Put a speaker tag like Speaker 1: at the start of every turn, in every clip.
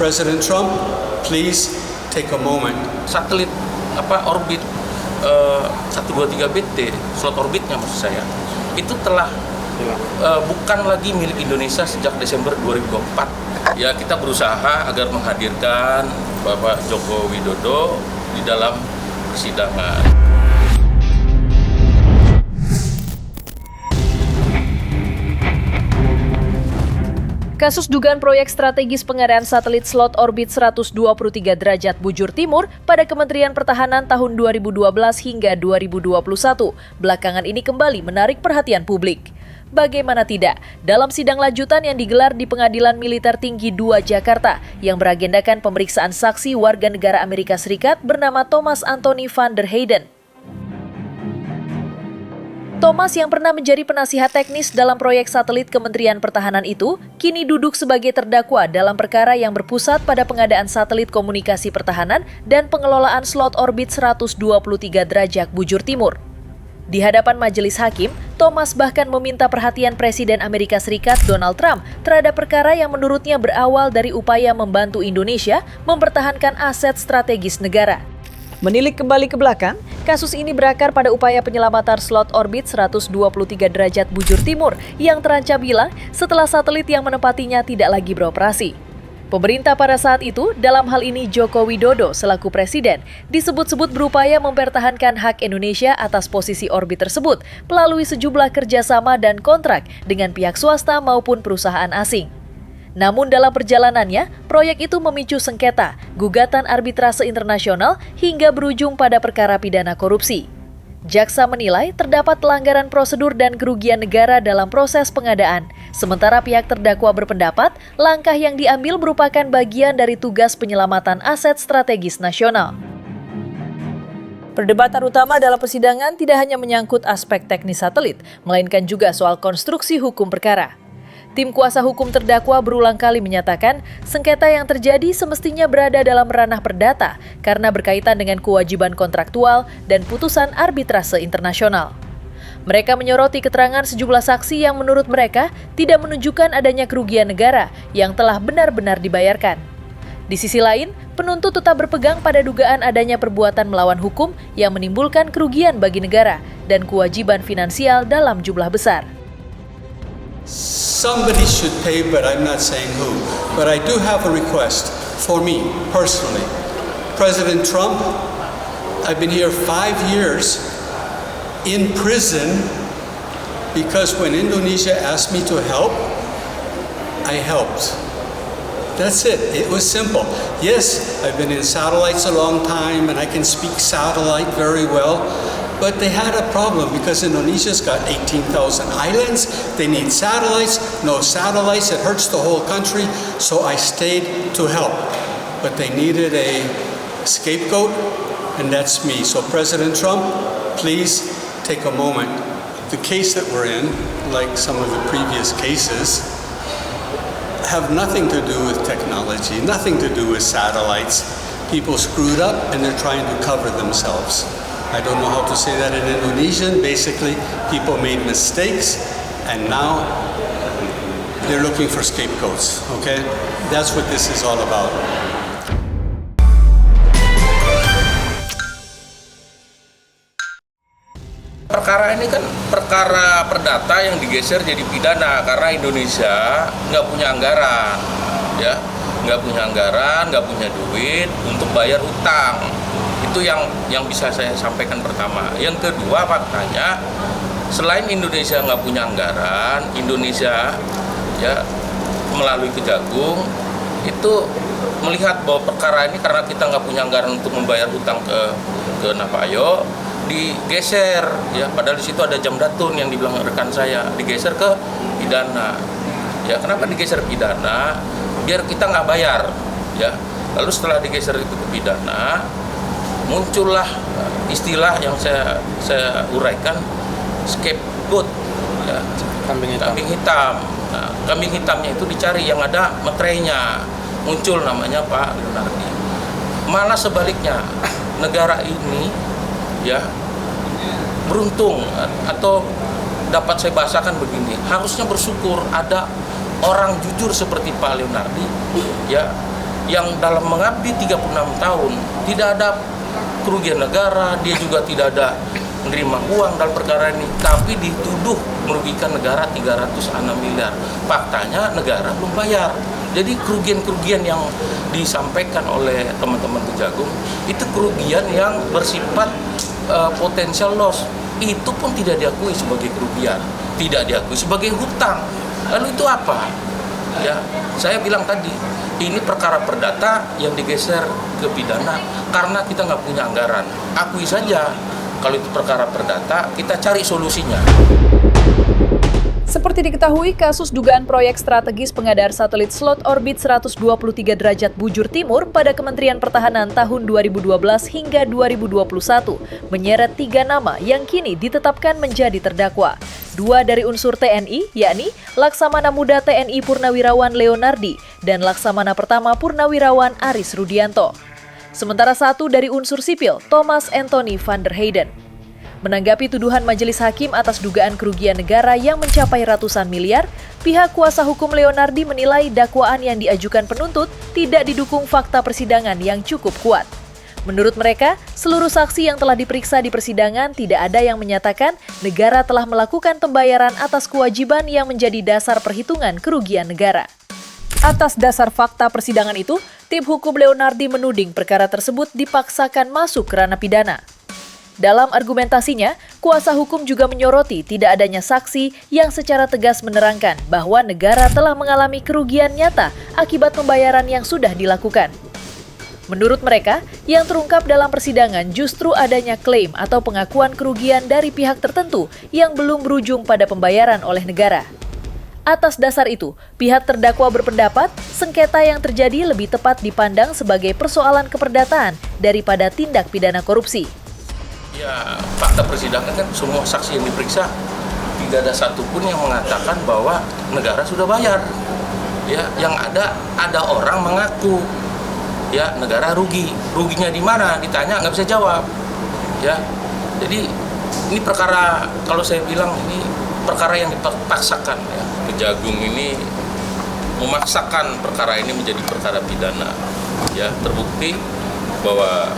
Speaker 1: President Trump, please take a moment.
Speaker 2: Satelit orbit 123BT, slot orbitnya maksud saya, itu telah bukan lagi milik Indonesia sejak Desember 2024. Ya, kita berusaha agar menghadirkan Bapak Joko Widodo di dalam persidangan.
Speaker 3: Kasus dugaan proyek strategis pengadaan satelit slot orbit 123 derajat bujur timur pada Kementerian Pertahanan tahun 2012 hingga 2021 belakangan ini kembali menarik perhatian publik. Bagaimana tidak, dalam sidang lanjutan yang digelar di Pengadilan Militer Tinggi 2 Jakarta yang beragendakan pemeriksaan saksi warga negara Amerika Serikat bernama Thomas Anthony van der Heyden. Thomas yang pernah menjadi penasihat teknis dalam proyek satelit Kementerian Pertahanan itu, kini duduk sebagai terdakwa dalam perkara yang berpusat pada pengadaan satelit komunikasi pertahanan dan pengelolaan slot orbit 123 derajat bujur timur. Di hadapan majelis hakim, Thomas bahkan meminta perhatian Presiden Amerika Serikat Donald Trump terhadap perkara yang menurutnya berawal dari upaya membantu Indonesia mempertahankan aset strategis negara. Menilik kembali ke belakang, kasus ini berakar pada upaya penyelamatan slot orbit 123 derajat bujur timur yang terancam hilang setelah satelit yang menempatinya tidak lagi beroperasi. Pemerintah pada saat itu, dalam hal ini Joko Widodo selaku presiden, disebut-sebut berupaya mempertahankan hak Indonesia atas posisi orbit tersebut melalui sejumlah kerjasama dan kontrak dengan pihak swasta maupun perusahaan asing. Namun dalam perjalanannya, proyek itu memicu sengketa, gugatan arbitrase internasional hingga berujung pada perkara pidana korupsi. Jaksa menilai terdapat pelanggaran prosedur dan kerugian negara dalam proses pengadaan, sementara pihak terdakwa berpendapat langkah yang diambil merupakan bagian dari tugas penyelamatan aset strategis nasional. Perdebatan utama dalam persidangan tidak hanya menyangkut aspek teknis satelit, melainkan juga soal konstruksi hukum perkara. Tim kuasa hukum terdakwa berulang kali menyatakan sengketa yang terjadi semestinya berada dalam ranah perdata karena berkaitan dengan kewajiban kontraktual dan putusan arbitrase internasional. Mereka menyoroti keterangan sejumlah saksi yang menurut mereka tidak menunjukkan adanya kerugian negara yang telah benar-benar dibayarkan. Di sisi lain, penuntut tetap berpegang pada dugaan adanya perbuatan melawan hukum yang menimbulkan kerugian bagi negara dan kewajiban finansial dalam jumlah besar.
Speaker 1: Somebody should pay, but I'm not saying who. But I do have a request for me personally. President Trump, I've been here 5 years in prison because when Indonesia asked me to help, I helped. That's it. It was simple. Yes, I've been in satellites a long time and I can speak satellite very well. But they had a problem because Indonesia's got 18,000 islands. They need satellites. No satellites, it hurts the whole country. So I stayed to help. But they needed a scapegoat, and that's me. So President Trump, please take a moment. The case that we're in, like some of the previous cases, have nothing to do with technology, nothing to do with satellites. People screwed up and they're trying to cover themselves. I don't know how to say that in Indonesian. Basically, people made mistakes and now they're looking for scapegoats, okay? That's what this is all about.
Speaker 2: Perkara ini kan perkara perdata yang digeser jadi pidana karena Indonesia nggak punya anggaran, ya, nggak punya duit untuk bayar utang. Itu yang bisa saya sampaikan pertama. Yang kedua, faktanya selain Indonesia nggak punya anggaran, Indonesia ya melalui Kejagung itu melihat bahwa perkara ini karena kita nggak punya anggaran untuk membayar hutang ke Navajo, digeser ya. Padahal di situ ada Jamdatun yang dibilang rekan saya, digeser ke pidana. Ya, kenapa digeser pidana? Biar kita nggak bayar ya. Lalu setelah digeser itu ke pidana, muncullah istilah yang saya uraikan, scapegoat, ya, kambing hitam. Nah, kambing hitamnya itu dicari yang ada meterainya, muncul namanya Pak Leonardi. Malah sebaliknya, negara ini ya beruntung atau dapat saya bahasakan begini, harusnya bersyukur ada orang jujur seperti Pak Leonardi ya yang dalam mengabdi 36 tahun tidak ada kerugian negara, dia juga tidak ada menerima uang dalam perkara ini, tapi dituduh merugikan negara 306 miliar. Faktanya negara belum bayar. Jadi kerugian-kerugian yang disampaikan oleh teman-teman Kejagung itu kerugian yang bersifat potensial loss. Itu pun tidak diakui sebagai kerugian, tidak diakui sebagai hutang. Lalu itu apa? Ya, saya bilang tadi, ini perkara perdata yang digeser ke pidana karena kita nggak punya anggaran. Akui saja, kalau itu perkara perdata, kita cari solusinya.
Speaker 3: Seperti diketahui, kasus dugaan proyek strategis pengadaan satelit slot orbit 123 derajat bujur timur pada Kementerian Pertahanan tahun 2012 hingga 2021 menyeret 3 nama yang kini ditetapkan menjadi terdakwa. 2 dari unsur TNI, yakni Laksamana Muda TNI Purnawirawan Leonardi dan Laksamana Pertama Purnawirawan Aris Rudianto. Sementara 1 dari unsur sipil, Thomas Anthony van der Heyden. Menanggapi tuduhan majelis hakim atas dugaan kerugian negara yang mencapai ratusan miliar, pihak kuasa hukum Leonardi menilai dakwaan yang diajukan penuntut tidak didukung fakta persidangan yang cukup kuat. Menurut mereka, seluruh saksi yang telah diperiksa di persidangan tidak ada yang menyatakan negara telah melakukan pembayaran atas kewajiban yang menjadi dasar perhitungan kerugian negara. Atas dasar fakta persidangan itu, tim hukum Leonardi menuding perkara tersebut dipaksakan masuk ke ranah pidana. Dalam argumentasinya, kuasa hukum juga menyoroti tidak adanya saksi yang secara tegas menerangkan bahwa negara telah mengalami kerugian nyata akibat pembayaran yang sudah dilakukan. Menurut mereka, yang terungkap dalam persidangan justru adanya klaim atau pengakuan kerugian dari pihak tertentu yang belum berujung pada pembayaran oleh negara. Atas dasar itu, pihak terdakwa berpendapat sengketa yang terjadi lebih tepat dipandang sebagai persoalan keperdataan daripada tindak pidana korupsi.
Speaker 2: Ya, fakta persidangan kan semua saksi yang diperiksa tidak ada satupun yang mengatakan bahwa negara sudah bayar. Ya, yang ada orang mengaku ya negara rugi. Ruginya di mana? Ditanya nggak bisa jawab. Ya, jadi ini perkara, kalau saya bilang ini perkara yang dipaksakan. Ya. Kejagung ini memaksakan perkara ini menjadi perkara pidana. Ya, terbukti bahwa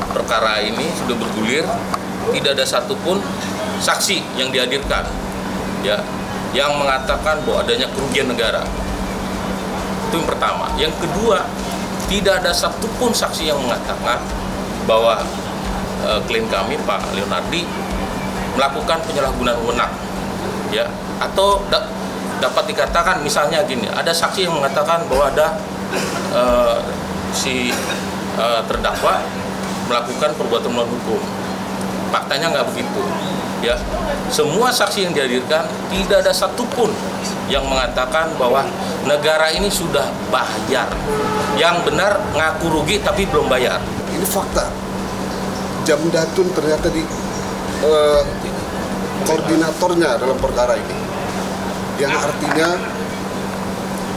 Speaker 2: perkara ini sudah bergulir, tidak ada satupun saksi yang dihadirkan ya yang mengatakan bahwa adanya kerugian negara. Itu yang pertama. Yang kedua, tidak ada satupun saksi yang mengatakan bahwa klien kami Pak Leonardi melakukan penyalahgunaan wewenang ya, atau dapat dikatakan misalnya gini, ada saksi yang mengatakan bahwa ada terdakwa melakukan perbuatan melawan hukum. Faktanya nggak begitu. Ya, semua saksi yang dihadirkan tidak ada satupun yang mengatakan bahwa negara ini sudah bayar. Yang benar ngaku rugi tapi belum bayar.
Speaker 4: Ini fakta. Jamdatun ternyata di koordinatornya dalam perkara ini, yang artinya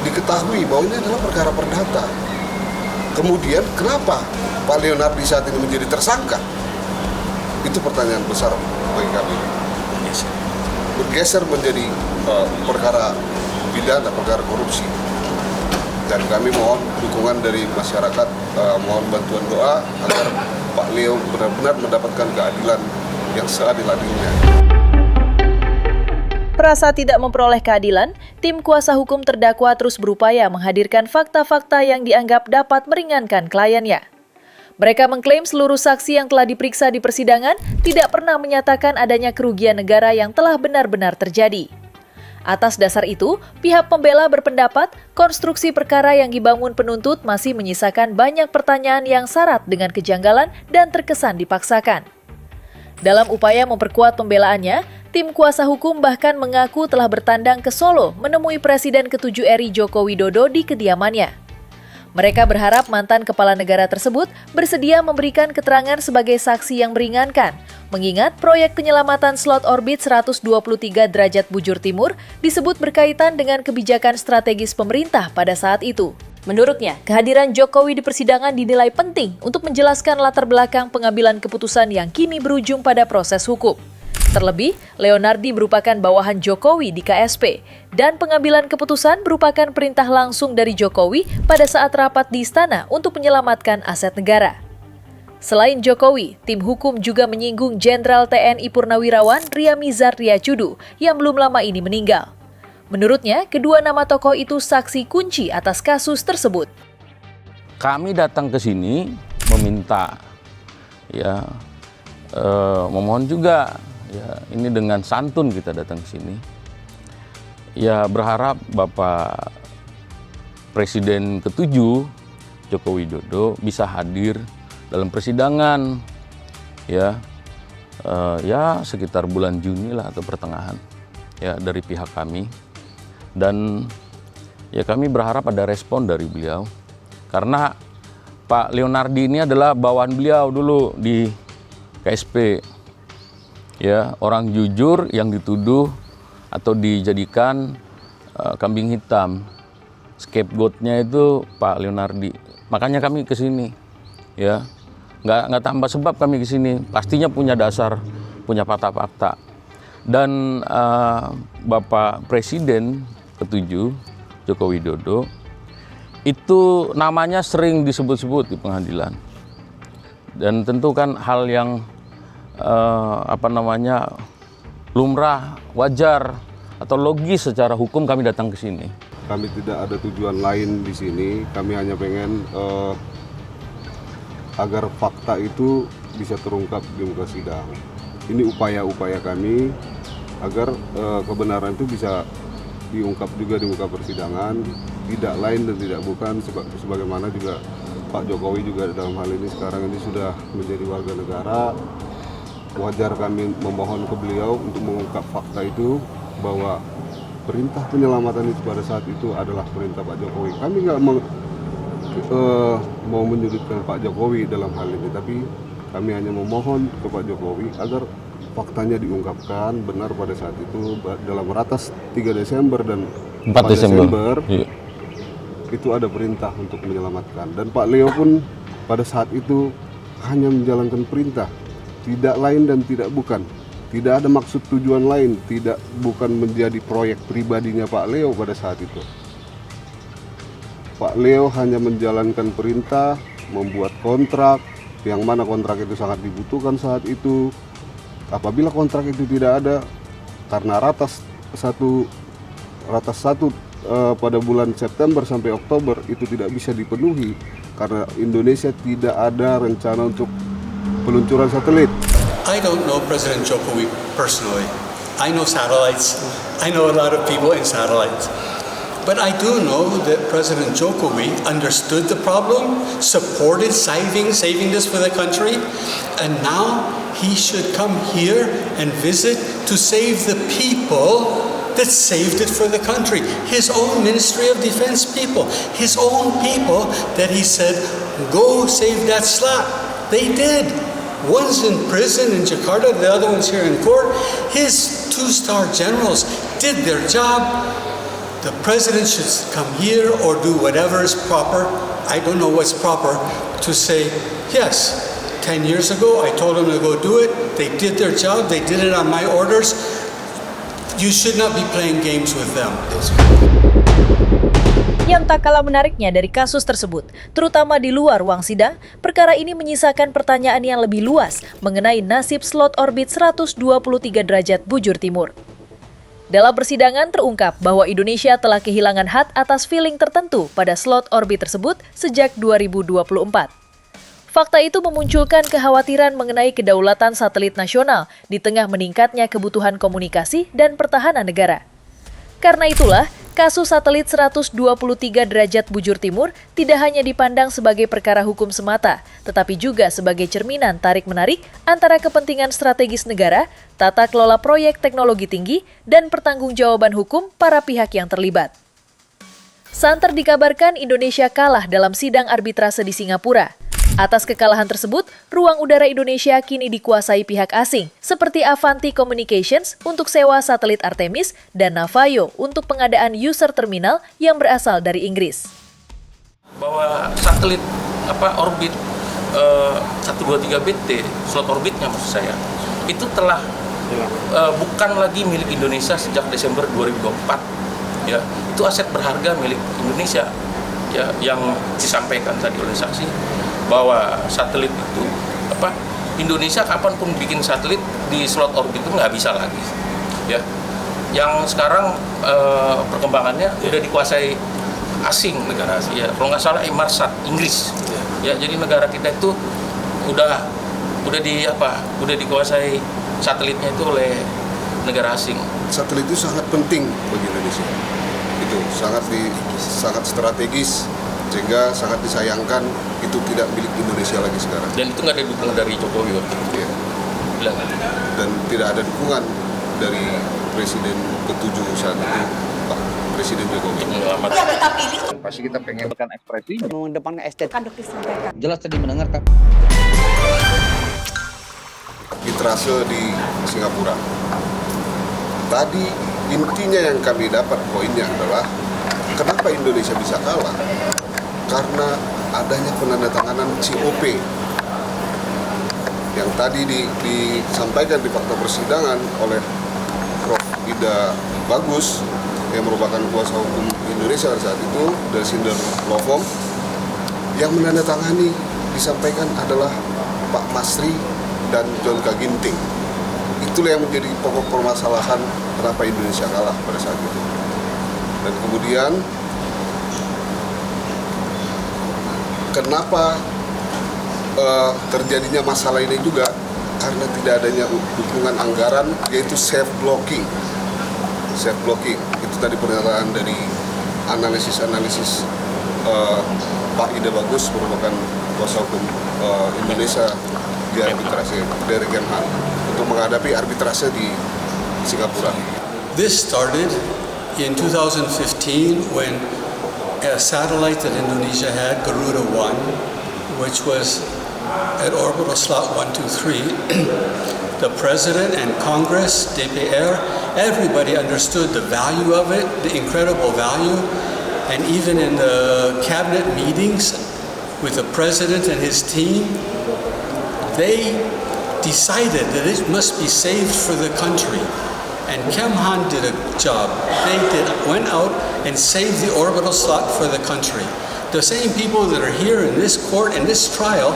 Speaker 4: diketahui bahwa ini adalah perkara perdata. Kemudian kenapa Pak Leonardi saat ini menjadi tersangka? Itu pertanyaan besar bagi kami. Bergeser menjadi perkara pidana, perkara korupsi. Dan kami mohon dukungan dari masyarakat, mohon bantuan doa agar Pak Leo benar-benar mendapatkan keadilan yang seadil-adilnya.
Speaker 3: Merasa tidak memperoleh keadilan, tim kuasa hukum terdakwa terus berupaya menghadirkan fakta-fakta yang dianggap dapat meringankan kliennya. Mereka mengklaim seluruh saksi yang telah diperiksa di persidangan tidak pernah menyatakan adanya kerugian negara yang telah benar-benar terjadi. Atas dasar itu, pihak pembela berpendapat konstruksi perkara yang dibangun penuntut masih menyisakan banyak pertanyaan yang syarat dengan kejanggalan dan terkesan dipaksakan. Dalam upaya memperkuat pembelaannya, tim kuasa hukum bahkan mengaku telah bertandang ke Solo menemui Presiden ke-7 RI Joko Widodo di kediamannya. Mereka berharap mantan kepala negara tersebut bersedia memberikan keterangan sebagai saksi yang meringankan, mengingat proyek penyelamatan slot orbit 123 derajat bujur timur disebut berkaitan dengan kebijakan strategis pemerintah pada saat itu. Menurutnya, kehadiran Jokowi di persidangan dinilai penting untuk menjelaskan latar belakang pengambilan keputusan yang kini berujung pada proses hukum. Terlebih, Leonardi merupakan bawahan Jokowi di KSP, dan pengambilan keputusan merupakan perintah langsung dari Jokowi pada saat rapat di istana untuk menyelamatkan aset negara. Selain Jokowi, tim hukum juga menyinggung Jenderal TNI Purnawirawan Riamizar Riacudu yang belum lama ini meninggal. Menurutnya, kedua nama tokoh itu saksi kunci atas kasus tersebut.
Speaker 5: Kami datang ke sini meminta, memohon juga, ini dengan santun kita datang ke sini. Berharap Bapak Presiden ke-7 Joko Widodo bisa hadir dalam persidangan, sekitar bulan Juni lah atau pertengahan, dari pihak kami. Dan kami berharap ada respon dari beliau, karena Pak Leonardi ini adalah bawahan beliau dulu di KSP. Orang jujur yang dituduh atau dijadikan kambing hitam. Scapegoat-nya itu Pak Leonardi. Makanya kami ke sini. Nggak tambah sebab kami ke sini. Pastinya punya dasar, punya fakta-fakta. Dan Bapak Presiden ke-7 Joko Widodo itu namanya sering disebut-sebut di pengadilan. Dan tentu kan hal yang lumrah, wajar atau logis secara hukum kami datang ke sini.
Speaker 4: Kami tidak ada tujuan lain di sini, kami hanya pengen agar fakta itu bisa terungkap di muka sidang. Ini upaya-upaya kami agar kebenaran itu bisa diungkap juga di muka persidangan, tidak lain dan tidak bukan sebagaimana juga Pak Jokowi juga dalam hal ini sekarang ini sudah menjadi warga negara. Wajar kami memohon ke beliau untuk mengungkap fakta itu, bahwa perintah penyelamatan itu pada saat itu adalah perintah Pak Jokowi. Kami nggak mau menyudutkan Pak Jokowi dalam hal ini, tapi kami hanya memohon ke Pak Jokowi agar faktanya diungkapkan benar pada saat itu dalam ratas 3 Desember dan 4 Desember. Itu ada perintah untuk menyelamatkan, dan Pak Leo pun pada saat itu hanya menjalankan perintah, tidak lain dan tidak bukan, tidak ada maksud tujuan lain, bukan menjadi proyek pribadinya Pak Leo pada saat itu. Pak Leo hanya menjalankan perintah, membuat kontrak, yang mana kontrak itu sangat dibutuhkan saat itu. Apabila kontrak itu tidak ada, karena ratas satu pada bulan September sampai Oktober itu tidak bisa dipenuhi karena Indonesia tidak ada rencana untuk peluncuran satelit.
Speaker 1: I don't know President Jokowi personally. I know satellites. I know a lot of people in satellites. But I do know that President Jokowi understood the problem, supported saving this for the country, and now he should come here and visit to save the people that saved it for the country. His own Ministry of Defense people, his own people that he said, go save that slot. They did. One's in prison in Jakarta, the other one's here in court. His 2-star generals did their job. The president should come here or do whatever is proper. I don't know what's proper to say, yes, 10 years ago I told them to go do it. They did their job. They did it on my orders. You should not be playing games with them.
Speaker 3: Yang tak kalah menariknya dari kasus tersebut, terutama di luar ruang sidang, perkara ini menyisakan pertanyaan yang lebih luas mengenai nasib slot orbit 123 derajat bujur timur. Dalam persidangan terungkap bahwa Indonesia telah kehilangan hak atas feeling tertentu pada slot orbit tersebut sejak 2024. Fakta itu memunculkan kekhawatiran mengenai kedaulatan satelit nasional di tengah meningkatnya kebutuhan komunikasi dan pertahanan negara. Karena itulah, kasus satelit 123 derajat bujur timur tidak hanya dipandang sebagai perkara hukum semata, tetapi juga sebagai cerminan tarik-menarik antara kepentingan strategis negara, tata kelola proyek teknologi tinggi, dan pertanggungjawaban hukum para pihak yang terlibat. Santer dikabarkan Indonesia kalah dalam sidang arbitrase di Singapura. Atas kekalahan tersebut, ruang udara Indonesia kini dikuasai pihak asing, seperti Avanti Communications untuk sewa satelit Artemis dan Navayo untuk pengadaan user terminal yang berasal dari Inggris.
Speaker 2: Bahwa satelit orbit 123 BT, slot orbitnya maksud saya, itu telah bukan lagi milik Indonesia sejak Desember 2024. Ya, itu aset berharga milik Indonesia. Ya, yang disampaikan tadi oleh saksi bahwa satelit itu Indonesia kapanpun bikin satelit di slot orbit itu nggak bisa lagi. Ya, yang sekarang perkembangannya udah dikuasai asing, negara asing. Ya, kalau nggak salah Inmarsat Inggris. Ya, jadi negara kita itu udah dikuasai satelitnya itu oleh negara asing.
Speaker 4: Satelit itu sangat penting bagi Indonesia. Itu sangat strategis, sehingga sangat disayangkan itu tidak milik Indonesia lagi sekarang.
Speaker 2: Dan itu nggak ada dukungan dari Jokowi waktu itu.
Speaker 4: Ya.
Speaker 2: Bilang.
Speaker 4: Dan tidak ada dukungan dari Presiden ke-7 saat itu, Pak Presiden Jokowi.
Speaker 6: Pasti kita pengen ekspresinya.
Speaker 7: Mengedepankan estetika disampaikan.
Speaker 6: Jelas tadi mendengarkan.
Speaker 4: Arbitrase di Singapura. Tadi intinya yang kami dapat poinnya adalah kenapa Indonesia bisa kalah? Karena adanya penandatanganan COP yang tadi disampaikan di fakta persidangan oleh Prof. Ida Bagus yang merupakan kuasa hukum Indonesia saat itu, Dalsinder Lovom, yang menandatangani disampaikan adalah Pak Masri dan John K. Ginting. Itulah yang menjadi pokok permasalahan kenapa Indonesia kalah pada saat itu. Dan kemudian kenapa terjadinya masalah ini juga karena tidak adanya dukungan anggaran, yaitu safe blocking. Safe blocking itu tadi pernyataan dari analisis Pak Ida Bagus, merupakan kuasa hukum Indonesia di arbitrase dari Kemhan untuk menghadapi arbitrase di Singapura.
Speaker 1: This started in 2015 when a satellite that Indonesia had, Garuda 1, which was at orbital slot 123, the President and Congress, DPR, everybody understood the value of it, the incredible value, and even in the cabinet meetings with the President and his team, they decided that it must be saved for the country. And Kemhan did a job. They went out and saved the orbital slot for the country. The same people that are here in this court, in this trial,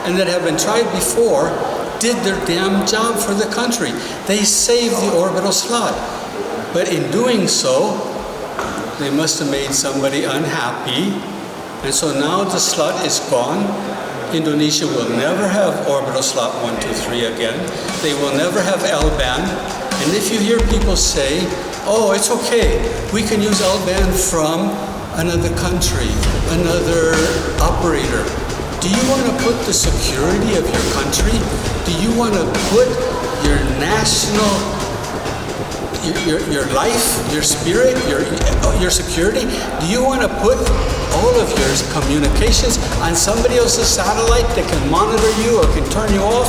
Speaker 1: and that have been tried before, did their damn job for the country. They saved the orbital slot. But in doing so, they must have made somebody unhappy. And so now the slot is gone. Indonesia will never have orbital slot 123 again. They will never have L-band. And if you hear people say, oh, it's okay, we can use L-band from another country, another operator. Do you want to put the security of your country? Do you want to put your national, your life, your spirit, your security? Do you want to put all of your communications on somebody else's satellite that can monitor you or can turn you off?